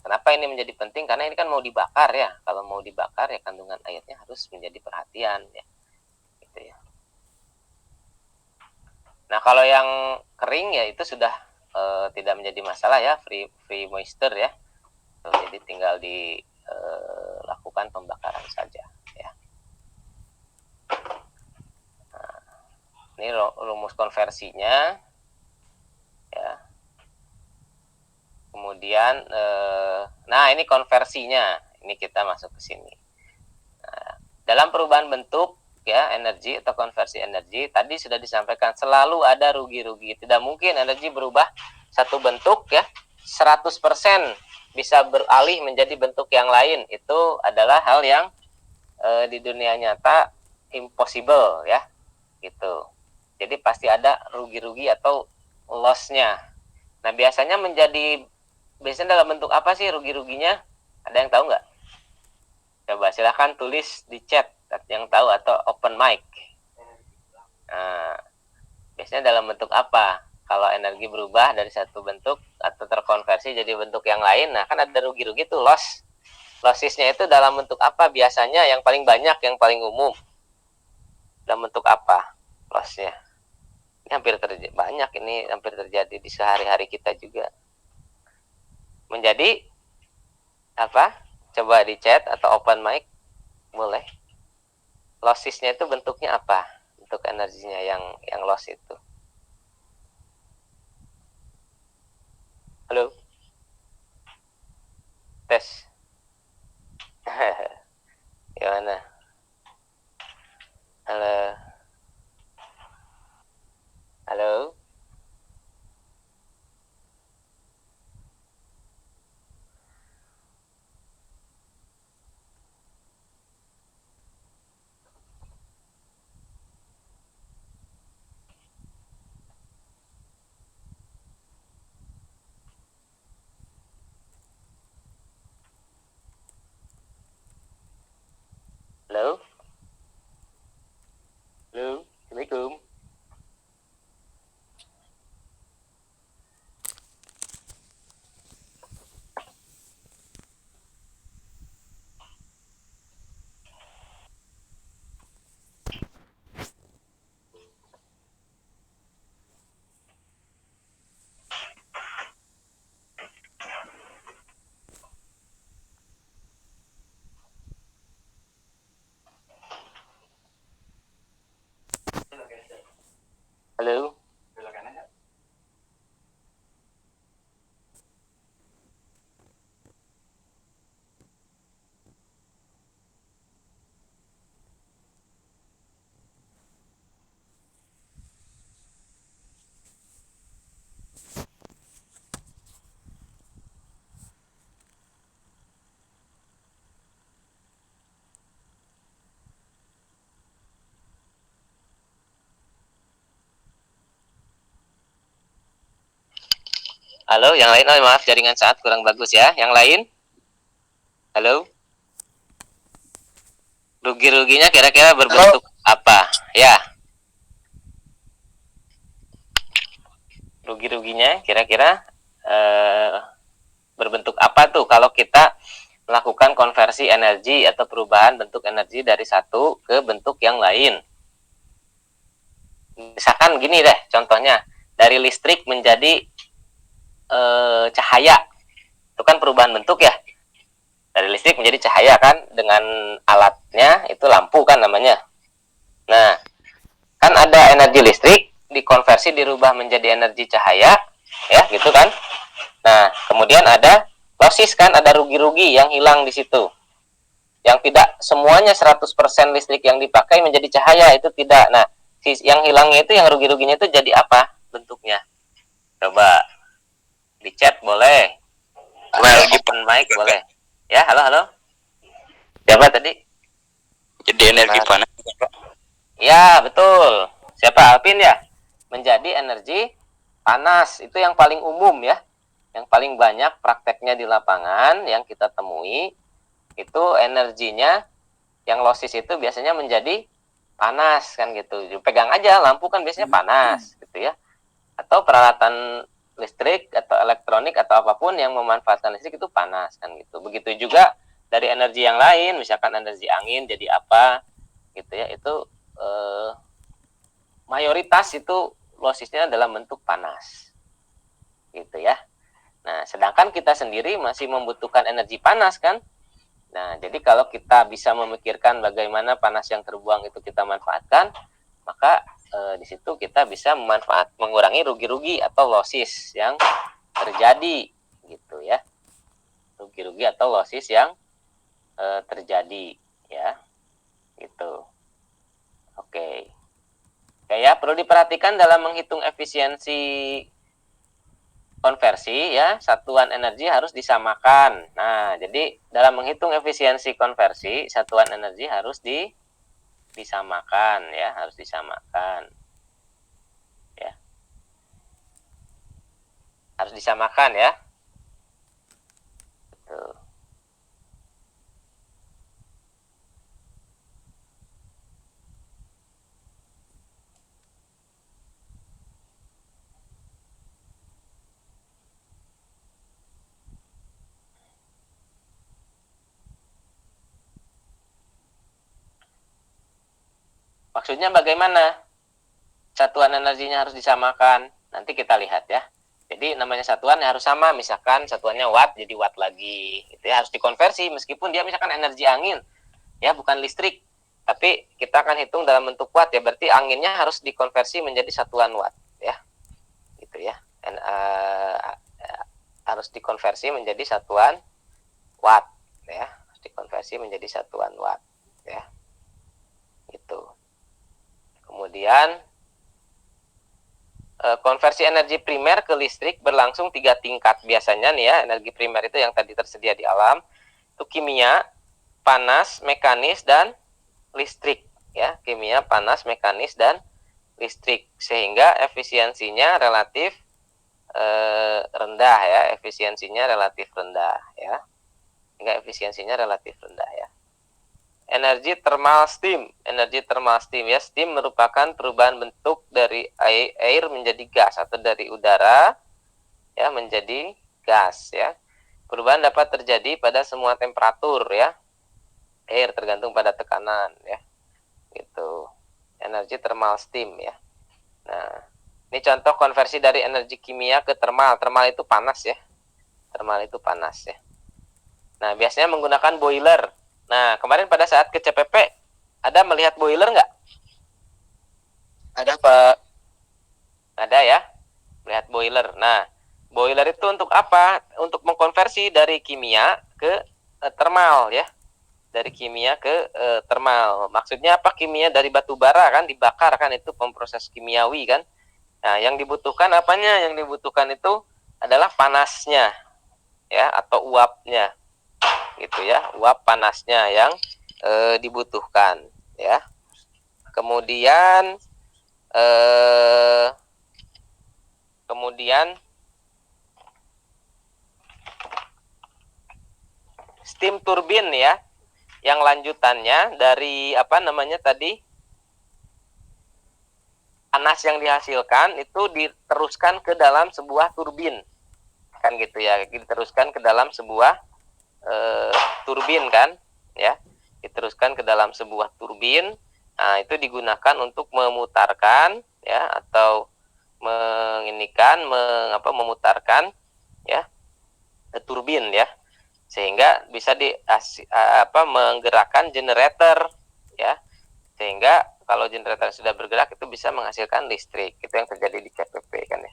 Kenapa ini menjadi penting? Karena ini kan mau dibakar ya. Kalau mau dibakar ya kandungan airnya harus menjadi perhatian ya. Gitu ya. Nah, kalau yang kering ya itu sudah tidak menjadi masalah ya, free moisture ya. Jadi tinggal dilakukan pembakaran saja ya. Nah, ini rumus konversinya ya. Kemudian nah ini konversinya, ini kita masuk ke sini. Nah, dalam perubahan bentuk ya, energi atau konversi energi tadi sudah disampaikan selalu ada rugi-rugi. Tidak mungkin energi berubah satu bentuk ya 100% bisa beralih menjadi bentuk yang lain. Itu adalah hal yang di dunia nyata impossible ya, gitu. Jadi pasti ada rugi-rugi atau loss-nya. Nah, biasanya dalam bentuk apa sih rugi-ruginya? Ada yang tahu nggak? Coba silahkan tulis di chat yang tahu, atau open mic. Nah, biasanya dalam bentuk apa? Kalau energi berubah dari satu bentuk atau terkonversi jadi bentuk yang lain, nah kan ada rugi-rugi tuh, loss. Lossesnya itu dalam bentuk apa biasanya? Yang paling banyak, yang paling umum. Dalam bentuk apa lossnya? Ini hampir banyak, ini hampir terjadi di sehari-hari kita juga. Menjadi apa? Coba di chat atau open mic, boleh. Lossesnya itu bentuknya apa? Bentuk energinya yang loss itu. Halo? Tes. Gimana? Halo? Halo? Halo. Halo, yang lain. Oh, maaf, jaringan saat kurang bagus ya. Yang lain? Halo. Rugi-ruginya kira-kira berbentuk apa? Ya. Rugi-ruginya kira-kira berbentuk apa tuh kalau kita melakukan konversi energi atau perubahan bentuk energi dari satu ke bentuk yang lain. Misalkan gini deh, contohnya dari listrik menjadi cahaya, itu kan perubahan bentuk ya. Dari listrik menjadi cahaya kan, dengan alatnya itu lampu kan namanya. Nah, kan ada energi listrik dikonversi dirubah menjadi energi cahaya, ya gitu kan. Nah, kemudian ada losis kan, ada rugi-rugi yang hilang di situ. Yang tidak semuanya 100% listrik yang dipakai menjadi cahaya, itu tidak. Nah, yang hilangnya itu, yang rugi-ruginya itu jadi apa bentuknya? Coba di chat boleh. Open mic boleh. Ya, halo. Siapa tadi? Jadi energi panas. Ya, betul. Siapa? Alvin ya? Menjadi energi panas. Itu yang paling umum ya. Yang paling banyak prakteknya di lapangan yang kita temui, itu energinya yang losis itu biasanya menjadi panas kan gitu. Pegang aja lampu kan biasanya panas gitu ya. Atau peralatan listrik atau elektronik atau apapun yang memanfaatkan listrik itu panas kan gitu. Begitu juga dari energi yang lain, misalkan energi angin jadi apa gitu ya, itu mayoritas itu losisnya dalam bentuk panas gitu ya. Nah, sedangkan kita sendiri masih membutuhkan energi panas kan. Nah, jadi kalau kita bisa memikirkan bagaimana panas yang terbuang itu kita manfaatkan, maka di situ kita bisa mengurangi rugi-rugi atau losis yang terjadi gitu ya. Rugi-rugi atau losis yang terjadi ya. Gitu. Oke. Ya, perlu diperhatikan dalam menghitung efisiensi konversi ya, satuan energi harus disamakan. Nah, jadi dalam menghitung efisiensi konversi, satuan energi harus disamakan ya, harus disamakan. Ya. Harus disamakan ya. Betul. Maksudnya bagaimana? Satuan energinya harus disamakan. Nanti kita lihat ya. Jadi namanya satuan harus sama. Misalkan satuannya watt jadi watt lagi. Itu ya, harus dikonversi meskipun dia misalkan energi angin. Ya, bukan listrik. Tapi kita akan hitung dalam bentuk watt ya. Berarti anginnya harus dikonversi menjadi satuan watt ya. Gitu ya. Dan, harus dikonversi menjadi satuan watt ya. Harus dikonversi menjadi satuan watt ya. Gitu. Kemudian konversi energi primer ke listrik berlangsung 3 tingkat biasanya nih ya. Energi primer itu yang tadi tersedia di alam, itu kimia, panas, mekanis, dan listrik ya. Kimia, panas, mekanis, dan listrik, sehingga efisiensinya relatif rendah ya. Efisiensinya relatif rendah ya. Sehingga efisiensinya relatif rendah ya. Energi thermal steam ya. Steam merupakan perubahan bentuk dari air menjadi gas atau dari udara ya menjadi gas ya. Perubahan dapat terjadi pada semua temperatur ya. Air tergantung pada tekanan ya. Gitu. Energi thermal steam ya. Nah, ini contoh konversi dari energi kimia ke thermal. Thermal itu panas ya. Thermal itu panas ya. Nah, biasanya menggunakan boiler. Nah, kemarin pada saat ke CPP, ada melihat boiler nggak? Ada, Pak. boiler. Nah, boiler itu untuk apa? Untuk mengkonversi dari kimia ke termal ya. Dari kimia ke termal. Maksudnya apa? Kimia dari batu bara kan dibakar kan, itu pemproses kimiawi kan. Nah, yang dibutuhkan apanya? Yang dibutuhkan itu adalah panasnya ya, atau uapnya. Gitu ya, uap panasnya yang dibutuhkan ya. Kemudian steam turbin ya, yang lanjutannya dari apa namanya tadi, panas yang dihasilkan itu diteruskan ke dalam sebuah turbin kan gitu ya, diteruskan ke dalam sebuah turbin kan ya, diteruskan ke dalam sebuah turbin. Nah, itu digunakan untuk memutarkan ya, atau memutarkan ya turbin ya, sehingga bisa menggerakkan generator ya, sehingga kalau generator sudah bergerak itu bisa menghasilkan listrik. Itu yang terjadi di CPP kan ya.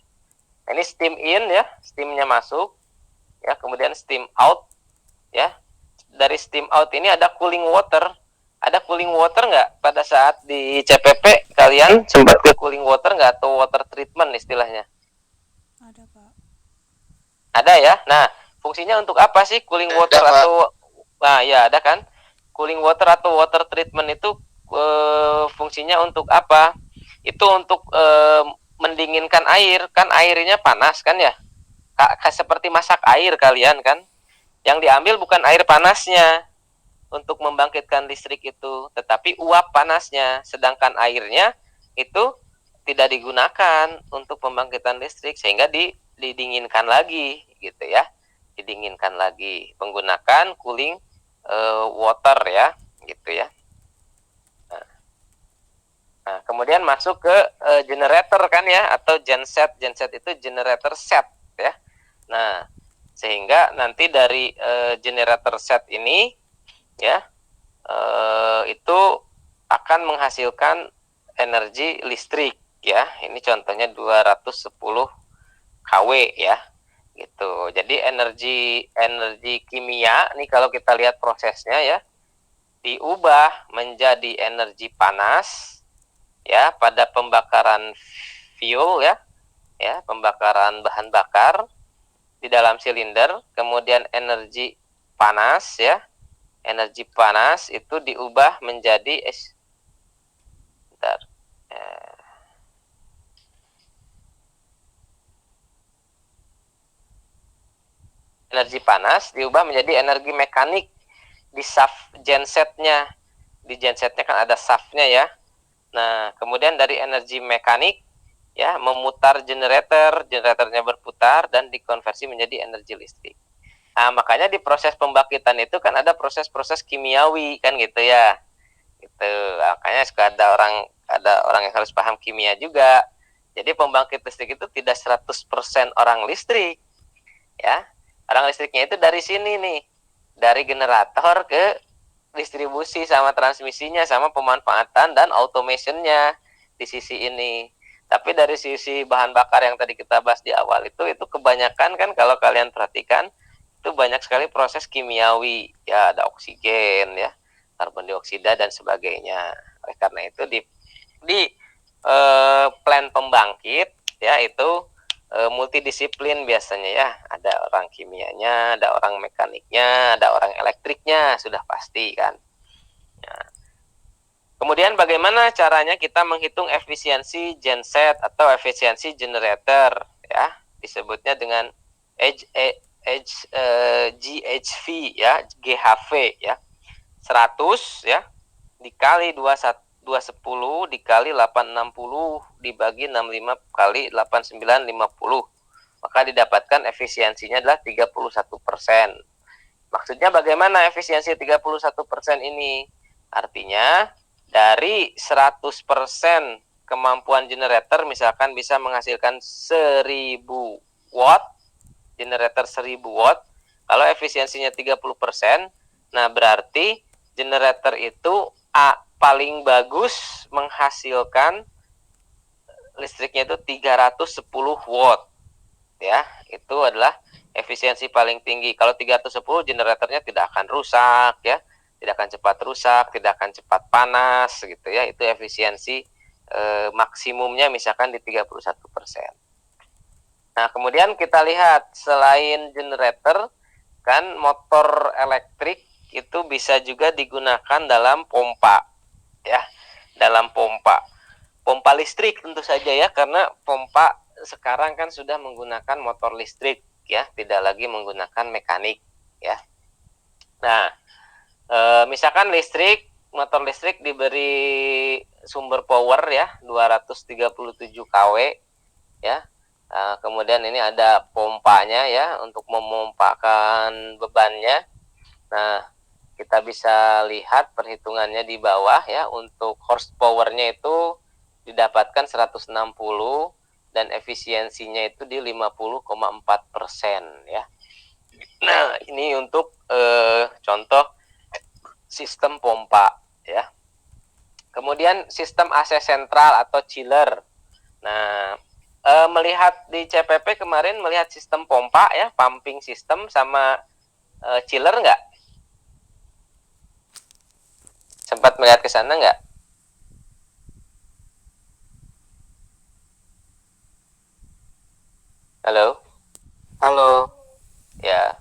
Nah, ini steam in ya, steamnya masuk ya, kemudian steam out ya. Dari steam out ini ada cooling water. Ada cooling water nggak pada saat di CPP? Kalian sempat ke cooling water nggak, atau water treatment istilahnya? Ada, Pak. Ada ya. Nah, fungsinya untuk apa sih cooling water atau ya ada kan? Cooling water atau water treatment itu fungsinya untuk apa? Itu untuk mendinginkan air. Kan airnya panas kan ya? Seperti masak air kalian kan? Yang diambil bukan air panasnya untuk membangkitkan listrik itu, tetapi uap panasnya. Sedangkan airnya itu tidak digunakan untuk pembangkitan listrik, sehingga didinginkan lagi gitu ya. Didinginkan lagi menggunakan cooling water ya, gitu ya. Nah, kemudian masuk ke generator kan ya, atau genset. Genset itu generator set ya. Nah, sehingga nanti dari generator set ini ya itu akan menghasilkan energi listrik ya. Ini contohnya 210 kW ya. Gitu. Jadi energi kimia nih, kalau kita lihat prosesnya ya, diubah menjadi energi panas ya pada pembakaran fuel ya, pembakaran bahan bakar di dalam silinder. Kemudian energi panas ya, energi panas itu diubah menjadi energi panas diubah menjadi energi mekanik di shaft gensetnya. Di gensetnya kan ada shaftnya ya. Nah, kemudian dari energi mekanik ya memutar generator, generatornya berputar dan dikonversi menjadi energi listrik. Nah, makanya di proses pembangkitan itu kan ada proses-proses kimiawi kan gitu ya. Gitu. Makanya suka ada orang yang harus paham kimia juga. Jadi pembangkit listrik itu tidak 100% orang listrik. Ya. Orang listriknya itu dari sini nih. Dari generator ke distribusi sama transmisinya sama pemanfaatan dan automationnya di sisi ini. Tapi dari sisi bahan bakar yang tadi kita bahas di awal itu kebanyakan kan kalau kalian perhatikan itu banyak sekali proses kimiawi ya, ada oksigen ya, karbon dioksida dan sebagainya. Oleh karena itu di plant pembangkit ya itu multidisiplin biasanya ya, ada orang kimianya, ada orang mekaniknya, ada orang elektriknya, sudah pasti kan. Ya. Kemudian bagaimana caranya kita menghitung efisiensi genset atau efisiensi generator ya, disebutnya dengan GHV ya, GHV ya. 100 ya dikali 210 dikali 860 dibagi 65 kali 8950, maka didapatkan efisiensinya adalah 31%. Maksudnya bagaimana efisiensi 31% ini? Artinya dari 100% kemampuan generator misalkan bisa menghasilkan 1000 watt, generator 1000 watt, kalau efisiensinya 30%, nah berarti generator itu paling bagus menghasilkan listriknya itu 310 watt ya, itu adalah efisiensi paling tinggi. Kalau 310 generatornya tidak akan rusak ya, tidak akan cepat rusak, tidak akan cepat panas gitu ya. Itu efisiensi maksimumnya misalkan di 31%. Nah, kemudian kita lihat selain generator kan motor elektrik itu bisa juga digunakan dalam pompa ya, dalam pompa listrik tentu saja ya, karena pompa sekarang kan sudah menggunakan motor listrik ya, tidak lagi menggunakan mekanik ya. Nah, misalkan motor listrik diberi sumber power ya 237 kW ya. Kemudian ini ada pompanya ya untuk memompakan bebannya. Nah, kita bisa lihat perhitungannya di bawah ya. Untuk horsepower-nya itu didapatkan 160 dan efisiensinya itu di 50,4% ya. Nah, ini untuk contoh sistem pompa ya. Kemudian sistem AC sentral atau chiller. Nah, melihat di CPP kemarin melihat sistem pompa ya, pumping system sama chiller nggak? Sempat melihat ke sana nggak? Halo? Halo, Ya.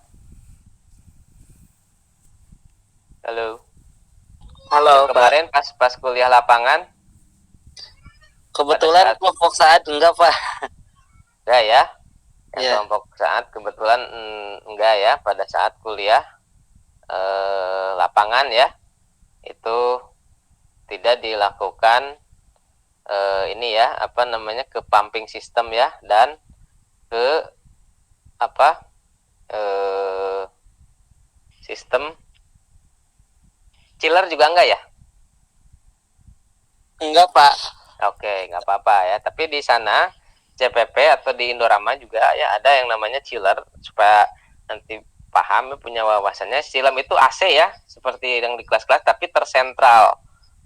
Halo. halo Pak. Kemarin pas kuliah lapangan, Kebetulan kelompok saat enggak Pak. enggak ya? Yang Iya. kelompok saat kebetulan enggak ya, pada saat kuliah lapangan ya, itu tidak dilakukan ini ya, apa namanya, ke pumping system ya, dan ke apa sistem chiller juga enggak ya? Enggak Pak. Oke, nggak apa-apa ya. Tapi di sana CPP atau di Indorama juga ya ada yang namanya chiller, supaya nanti paham ya, punya wawasannya. Chiller itu AC ya, seperti yang di kelas-kelas, tapi tersentral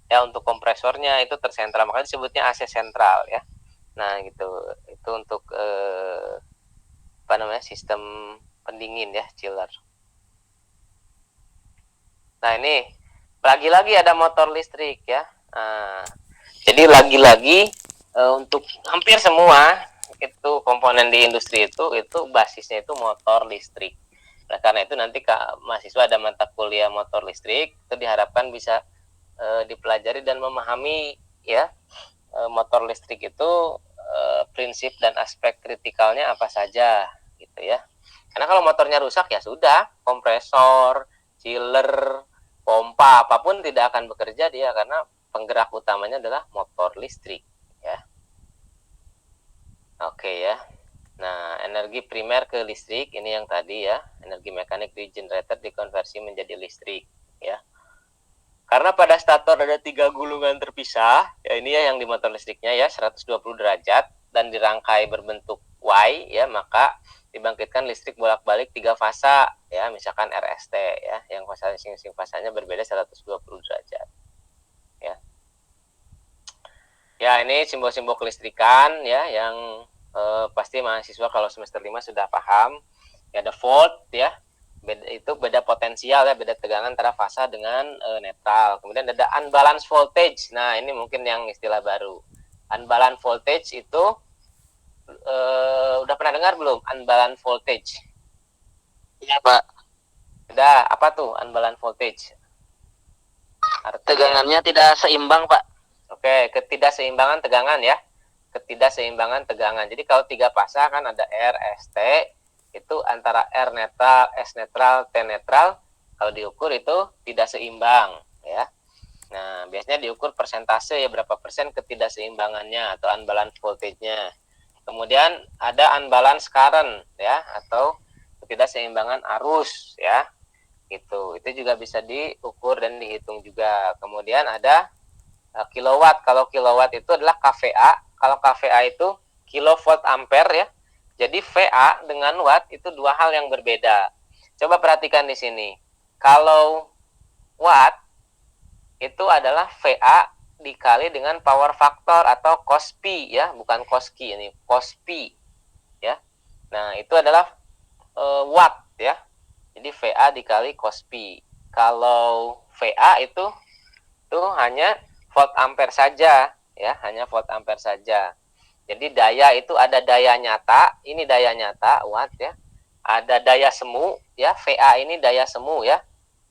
ya. Untuk kompresornya itu tersentral, makanya disebutnya AC sentral ya. Nah gitu, itu untuk apa namanya, sistem pendingin ya, chiller. Nah ini lagi-lagi ada motor listrik ya. Nah, jadi lagi-lagi untuk hampir semua itu komponen di industri itu basisnya itu motor listrik. Nah, karena itu nanti mahasiswa ada mata kuliah motor listrik, itu diharapkan bisa dipelajari dan memahami ya, motor listrik itu prinsip dan aspek kritikalnya apa saja gitu ya. Karena kalau motornya rusak ya sudah, kompresor, chiller, pompa apapun tidak akan bekerja dia, karena penggerak utamanya adalah motor listrik ya. Oke ya. Nah, energi primer ke listrik ini yang tadi ya, energi mekanik di generator dikonversi menjadi listrik ya. Karena pada stator ada 3 gulungan terpisah, ya ini ya yang di motor listriknya ya, 120 derajat dan dirangkai berbentuk Y ya, maka dibangkitkan listrik bolak-balik 3 fasa ya, misalkan RST ya, yang fasa masing-masing fasanya berbeda 120 derajat. Ya. Ya, ini simbol-simbol kelistrikan ya yang pasti mahasiswa kalau semester 5 sudah paham. Ya, ada volt ya. Beda potensial ya, beda tegangan antara fasa dengan netral. Kemudian ada unbalanced voltage. Nah, ini mungkin yang istilah baru. Unbalanced voltage itu udah pernah dengar belum? Unbalanced voltage. Iya Pak. Udah, apa tuh unbalanced voltage? Artinya, Tegangannya tidak seimbang Pak. Oke, ketidakseimbangan tegangan ya. Ketidakseimbangan tegangan. Jadi kalau 3 fasa kan ada R, S, T, itu antara R netral, S netral, T netral, kalau diukur itu tidak seimbang ya. Nah, biasanya diukur persentase ya, berapa persen ketidakseimbangannya atau unbalanced voltage-nya. Kemudian ada unbalanced current ya, atau ketidakseimbangan arus ya. Gitu. Itu juga bisa diukur dan dihitung juga. Kemudian ada kilowatt. Kalau kilowatt itu adalah kVA. Kalau kVA itu kilovolt ampere ya. Jadi VA dengan watt itu dua hal yang berbeda. Coba perhatikan di sini. Kalau watt itu adalah VA dikali dengan power factor atau cos P ya, bukan cos Q ini, cos P ya. Nah, itu adalah watt ya. Jadi VA dikali cos pi. Kalau VA itu hanya volt ampere saja ya, hanya volt ampere saja. Jadi daya itu ada daya nyata, ini daya nyata watt ya. Ada daya semu ya, VA ini daya semu ya.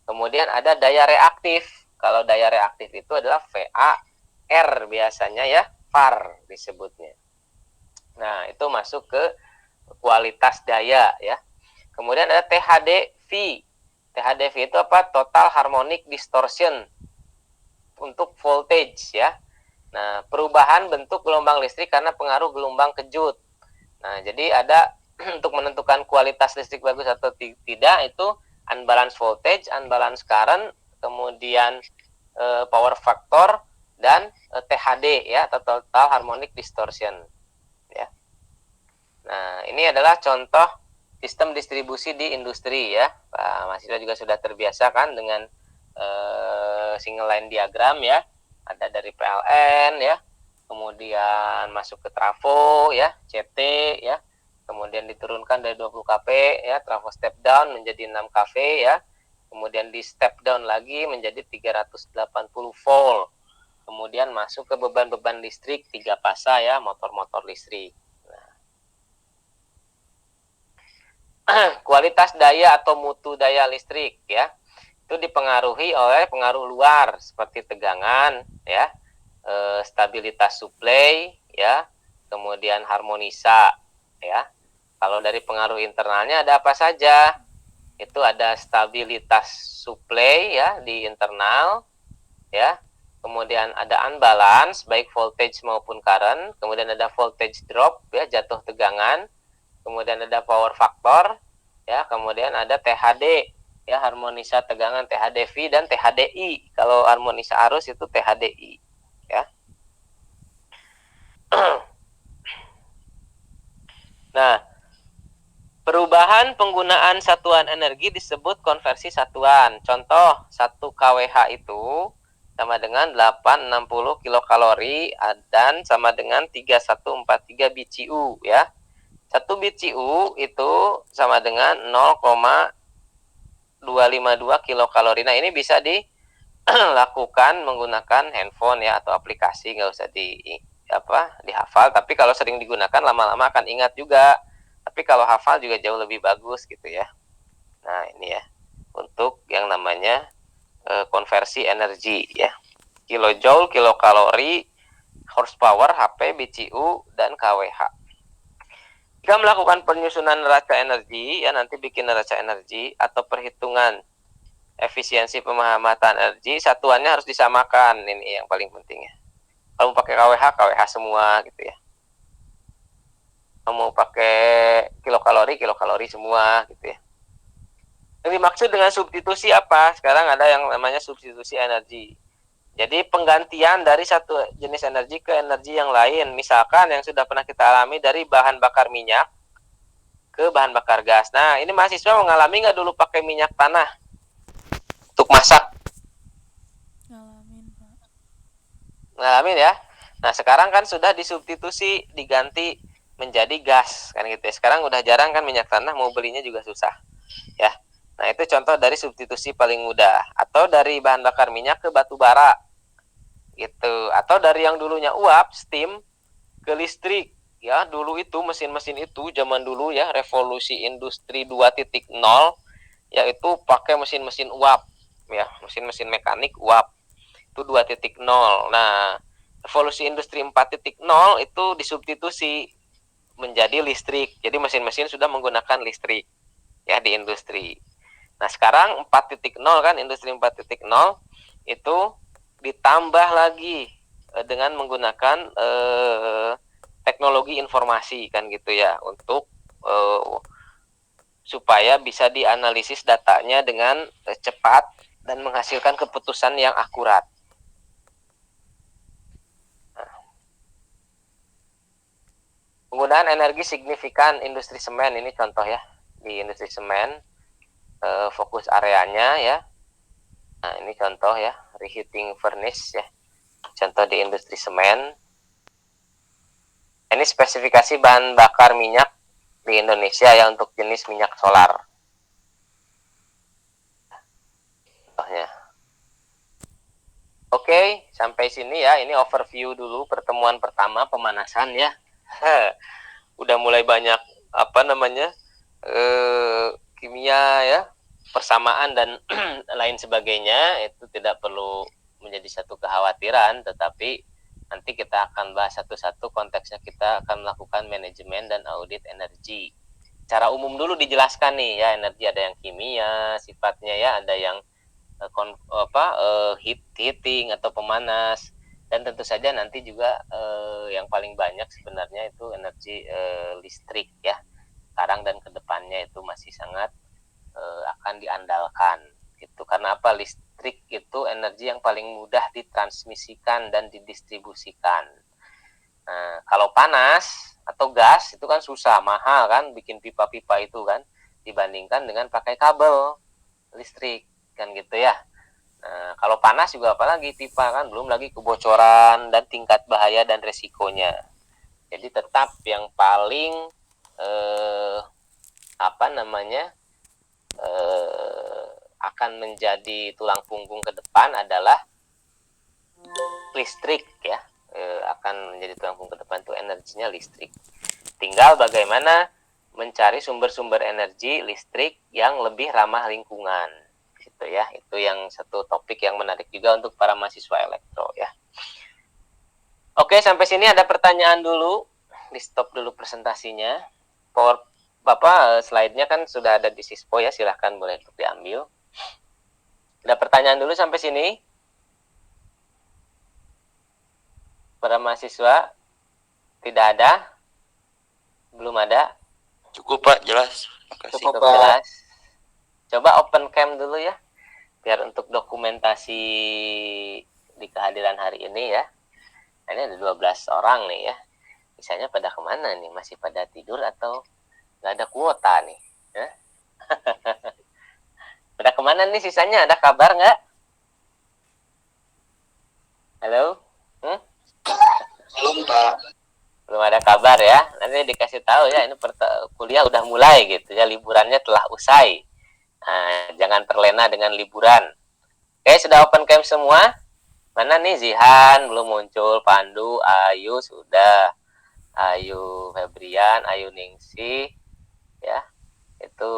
Kemudian ada daya reaktif. Kalau daya reaktif itu adalah VAR biasanya ya, VAR disebutnya. Nah, itu masuk ke kualitas daya ya. Kemudian ada THDV. THDV itu apa? Total Harmonic Distortion untuk voltage ya. Nah, perubahan bentuk gelombang listrik karena pengaruh gelombang kejut. Nah, jadi ada untuk menentukan kualitas listrik bagus atau tidak itu unbalanced voltage, unbalanced current, kemudian power factor dan THD ya, total harmonic distortion ya. Nah, ini adalah contoh sistem distribusi di industri ya. Pak mahasiswa juga sudah terbiasa kan dengan single line diagram ya. Ada dari PLN ya, kemudian masuk ke trafo ya, CT ya, kemudian diturunkan dari 20 kV ya, trafo step down menjadi 6 kV ya, kemudian di step down lagi menjadi 380 volt, kemudian masuk ke beban-beban listrik 3 fasa ya, motor-motor listrik. Nah, kualitas daya atau mutu daya listrik ya, itu dipengaruhi oleh pengaruh luar seperti tegangan ya, stabilitas suplai ya, kemudian harmonisa ya. Kalau dari pengaruh internalnya ada apa saja? Itu ada stabilitas suplai ya di internal ya. Kemudian ada unbalance baik voltage maupun current, kemudian ada voltage drop ya, jatuh tegangan. Kemudian ada power factor ya, kemudian ada THD ya, harmonisa tegangan THDV dan THDI. Kalau harmonisa arus itu THDI ya. Nah, perubahan penggunaan satuan energi disebut konversi satuan. Contoh 1 kWh itu sama dengan 860 kilokalori dan sama dengan 3143 BCU ya. 1 BCU itu sama dengan 0,252 kilokalori. Nah, ini bisa dilakukan menggunakan handphone ya, atau aplikasi, nggak usah dihafal. Tapi kalau sering digunakan lama-lama akan ingat juga. Tapi kalau hafal juga jauh lebih bagus gitu ya. Nah, ini ya untuk yang namanya konversi energi ya. Kilojoule, kilokalori, horsepower, HP, BCU, dan kWh. Jika melakukan penyusunan neraca energi, ya nanti bikin neraca energi atau perhitungan efisiensi pemanfaatan energi, satuannya harus disamakan. Ini yang paling penting ya. Kalau mau pakai kWh, kWh semua gitu ya. Kalau mau pakai kilokalori semua gitu ya. Yang dimaksud dengan substitusi apa? Sekarang ada yang namanya substitusi energi. Jadi penggantian dari satu jenis energi ke energi yang lain. Misalkan yang sudah pernah kita alami dari bahan bakar minyak ke bahan bakar gas. Nah, ini mahasiswa mengalami nggak dulu pakai minyak tanah untuk masak? Ngalamin, Pak. Ngalamin ya. Nah, sekarang kan sudah disubstitusi, diganti menjadi gas kan gitu ya. Sekarang udah jarang kan minyak tanah, mau belinya juga susah ya. Nah, itu contoh dari substitusi paling mudah. Atau dari bahan bakar minyak ke batu bara gitu. Atau dari yang dulunya uap, steam, ke listrik ya. Dulu itu mesin-mesin itu zaman dulu ya, revolusi industri 2.0 yaitu pakai mesin-mesin uap ya, mesin-mesin mekanik uap. Itu 2.0. Nah, revolusi industri 4.0 itu disubstitusi menjadi listrik. Jadi mesin-mesin sudah menggunakan listrik ya di industri. Nah, sekarang 4.0 kan, industri 4.0 itu ditambah lagi dengan menggunakan teknologi informasi kan gitu ya, untuk supaya bisa dianalisis datanya dengan cepat dan menghasilkan keputusan yang akurat. Penggunaan energi signifikan industri semen, ini contoh ya. Di industri semen fokus areanya ya. Nah, ini contoh ya, reheating furnace ya. Contoh di industri semen. Ini spesifikasi bahan bakar minyak di Indonesia ya untuk jenis minyak solar. Contohnya. Oke, sampai sini ya. Ini overview dulu pertemuan pertama pemanasan ya. Udah mulai banyak kimia ya, persamaan dan lain sebagainya. Itu tidak perlu menjadi satu kekhawatiran, tetapi nanti kita akan bahas satu-satu. Konteksnya kita akan melakukan manajemen dan audit energi. Secara umum dulu dijelaskan nih ya, energi ada yang kimia sifatnya ya, ada yang heating atau pemanas, dan tentu saja nanti juga yang paling banyak sebenarnya itu energi listrik ya. Sekarang dan kedepannya itu masih sangat akan diandalkan gitu. Karena apa? Listrik itu energi yang paling mudah ditransmisikan dan didistribusikan. Nah, kalau panas atau gas itu kan susah, mahal kan bikin pipa-pipa itu kan, dibandingkan dengan pakai kabel listrik kan gitu ya. Nah, kalau panas juga apalagi pipa kan, belum lagi kebocoran dan tingkat bahaya dan resikonya. Jadi tetap yang paling akan menjadi tulang punggung ke depan adalah listrik ya. Akan menjadi tulang punggung ke depan itu energinya listrik. Tinggal bagaimana mencari sumber-sumber energi listrik yang lebih ramah lingkungan. Gitu ya, itu yang satu topik yang menarik juga untuk para mahasiswa elektro ya. Oke, sampai sini ada pertanyaan dulu. Di stop dulu presentasinya. Slide-nya kan sudah ada di Sispo ya, silahkan boleh untuk diambil. Ada pertanyaan dulu sampai sini? Para mahasiswa? Tidak ada? Belum ada? Cukup Pak, jelas. Makasih. Cukup jelas. Coba open cam dulu ya, biar untuk dokumentasi di kehadiran hari ini ya. Ini ada 12 orang nih ya. Misalnya pada kemana nih? Masih pada tidur atau nggak ada kuota nih? Ya? Pada kemana nih sisanya? Ada kabar nggak? Halo? Belum Pak. Belum ada kabar ya. Nanti dikasih tahu ya, ini kuliah udah mulai gitu ya, liburannya telah usai. Nah, jangan terlena dengan liburan. Oke, sudah open cam semua? Mana nih Zihan belum muncul, Pandu, Ayu sudah, Ayu Febrian, Ayu Ningsih, ya itu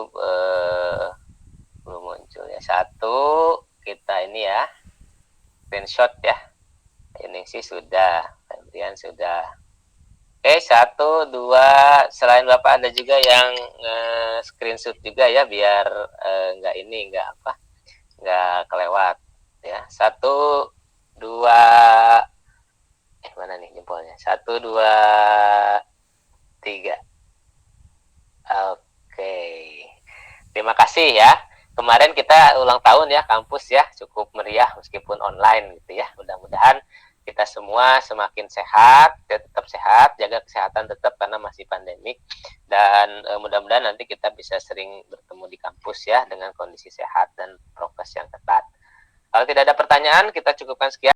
belum muncul ya. Satu kita ini ya screenshot ya. Ayu Ningsih sudah, Febrian sudah. Oke, 1, 2, selain Bapak ada juga yang screenshot juga ya, biar nggak kelewat ya. 1, 2, mana nih jempolnya? 1, 2, 3. Oke, terima kasih ya. Kemarin kita ulang tahun ya kampus ya, cukup meriah meskipun online gitu ya. Mudah-mudahan kita semua semakin sehat, tetap sehat, jaga kesehatan tetap karena masih pandemik, dan mudah-mudahan nanti kita bisa sering bertemu di kampus ya dengan kondisi sehat dan prokes yang ketat. Kalau tidak ada pertanyaan, kita cukupkan sekian.